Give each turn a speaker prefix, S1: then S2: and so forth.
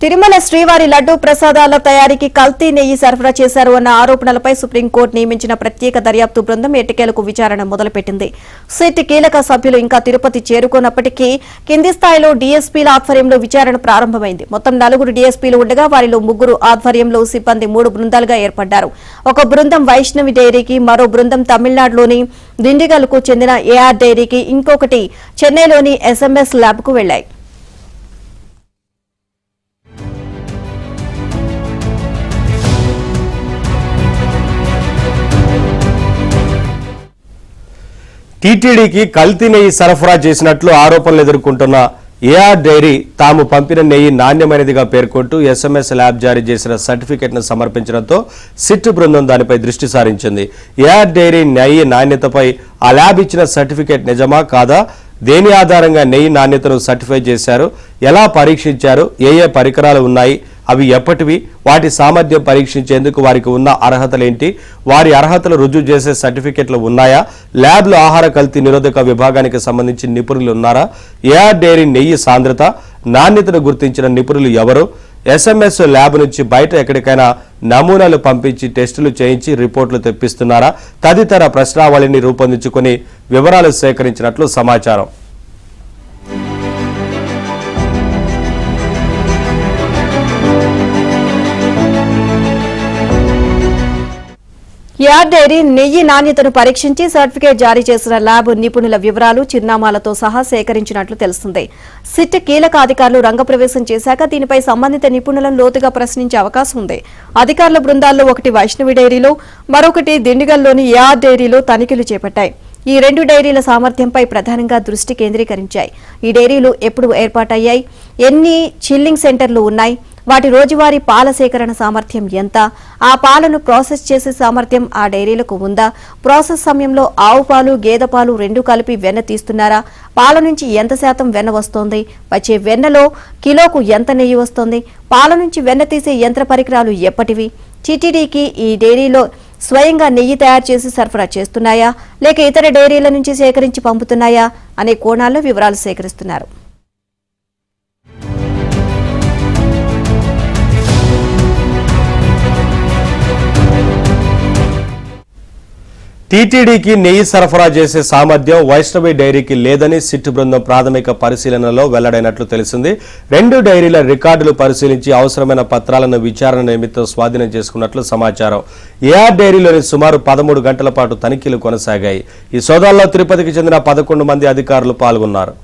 S1: తిరుమల శ్రీవారి లడ్డూ ప్రసాదాల తయారీకి కల్తీ నెయ్యి సరఫరా చేశారు అన్న ఆరోపణలపై సుప్రీంకోర్టు నియమించిన ప్రత్యేక దర్యాప్తు బృందం ఎట్టకేలకు విచారణ మొదలుపెట్టింది. సిట్ కీలక సభ్యులు ఇంకా తిరుపతి చేరుకున్నప్పటికీ కింది స్థాయిలో డీఎస్పీల ఆధ్వర్యంలో విచారణ ప్రారంభమైంది. మొత్తం 4 డీఎస్పీలు ఉండగా వారిలో 3 ఆధ్వర్యంలో సిబ్బంది 3 బృందాలుగా ఏర్పడ్డారు. ఒక బృందం వైష్ణవి డైరీకి, మరో బృందం తమిళనాడులోని దిండిగల్కు చెందిన ఏఆర్ డైరీకి, ఇంకొకటి చెన్నైలోని ఎస్ఎంఎస్ ల్యాబ్కు వెళ్లాయి.
S2: టీటీడీకి కల్తీ నెయ్యి సరఫరా చేసినట్లు ఆరోపణలు ఎదుర్కొంటున్న ఏఆర్ డైరీ తాము పంపిన నెయ్యి నాణ్యమైనదిగా పేర్కొంటూ ఎస్ఎంఎస్ ల్యాబ్ జారీ చేసిన సర్టిఫికెట్ను సమర్పించడంతో సిట్ బృందం దానిపై దృష్టి సారించింది. ఏఆర్ డైరీ నెయ్యి నాణ్యతపై ఆ ల్యాబ్ ఇచ్చిన సర్టిఫికెట్ నిజమా కాదా, దేని ఆధారంగా నెయ్యి నాణ్యతను సర్టిఫై చేశారు, ఎలా పరీక్షించారు, ఏ పరికరాలు ఉన్నాయి, అవి ఎప్పటివి, వాటి సామర్థ్యం పరీక్షించేందుకు వారికి ఉన్న అర్హతలేంటి, వారి అర్హతలు రుజువు చేసే సర్టిఫికెట్లు ఉన్నాయా, ల్యాబ్లో ఆహార కల్తీ నిరోధక విభాగానికి సంబంధించిన నిపుణులు ఉన్నారా, ఏఆర్ డైరీ నెయ్యి సాంద్రత నాణ్యతను గుర్తించిన నిపుణులు ఎవరు, ఎస్ఎంఎస్ ల్యాబ్ నుంచి బయట ఎక్కడికైనా నమూనాలు పంపించి టెస్టులు చేయించి రిపోర్టులు తెప్పిస్తున్నారా తదితర ప్రశ్నావళిని రూపొందించుకుని వివరాలు సేకరించినట్లు సమాచారం.
S1: ఏఆర్ డైరీ నెయ్యి నాణ్యతను పరీక్షించి సర్టిఫికేట్ జారీ చేసిన ల్యాబ్ నిపుణుల వివరాలు, చిరునామాలతో సహా సేకరించినట్లు తెలుస్తుంది. సిట్ కీలక అధికారులు రంగప్రవేశం చేశాక దీనిపై సంబంధిత నిపుణులను లోతుగా ప్రశ్నించే అవకాశం ఉంది. అధికారుల బృందాల్లో ఒకటి వైష్ణవి డైరీలో, మరొకటి దిండిగల్లోని ఏఆర్ డైరీలో తనిఖీలు చేపట్టాయి. ఈ 2 డైరీల సామర్థ్యంపై ప్రధానంగా దృష్టి కేంద్రీకరించాయి. ఈ డైరీలు ఎప్పుడు ఏర్పాటయ్యాయి, ఎన్ని చిల్లింగ్ సెంటర్లు ఉన్నాయి, వాటి రోజువారీ పాల సేకరణ సామర్థ్యం ఎంత, ఆ పాలను ప్రాసెస్ చేసే సామర్థ్యం ఆ డైరీలకు ఉందా, ప్రాసెస్ సమయంలో ఆవు పాలు, గేదె పాలు 2 కలిపి వెన్న తీస్తున్నారా, పాల నుంచి ఎంత శాతం వెన్న వస్తోంది, వచ్చే వెన్నలో కిలోకు ఎంత నెయ్యి వస్తోంది, పాల నుంచి వెన్న తీసే యంత్ర పరికరాలు ఎప్పటివి, టీటీడీకి ఈ డైరీలో స్వయంగా నెయ్యి తయారు చేసి సరఫరా చేస్తున్నాయా, లేక ఇతర డైరీల నుంచి సేకరించి పంపుతున్నాయా అనే కోణాల్లో వివరాలు సేకరిస్తున్నారు.
S2: టీటీడీకి నెయ్యి సరఫరా చేసే సామర్థ్యం వైష్ణవి డైరీకి లేదని సిట్ బృందం ప్రాథమిక పరిశీలనలో వెల్లడైనట్లు తెలిసింది. 2 డైరీల రికార్డులు పరిశీలించి అవసరమైన పత్రాలను విచారణ నిమిత్తం స్వాధీనం చేసుకున్నట్లు సమాచారం. ఏఆర్ డైరీలోని సుమారు 13 గంటల పాటు తనిఖీలు కొనసాగాయి. ఈ సోదాల్లో తిరుపతికి చెందిన 11 మంది అధికారులు పాల్గొన్నారు.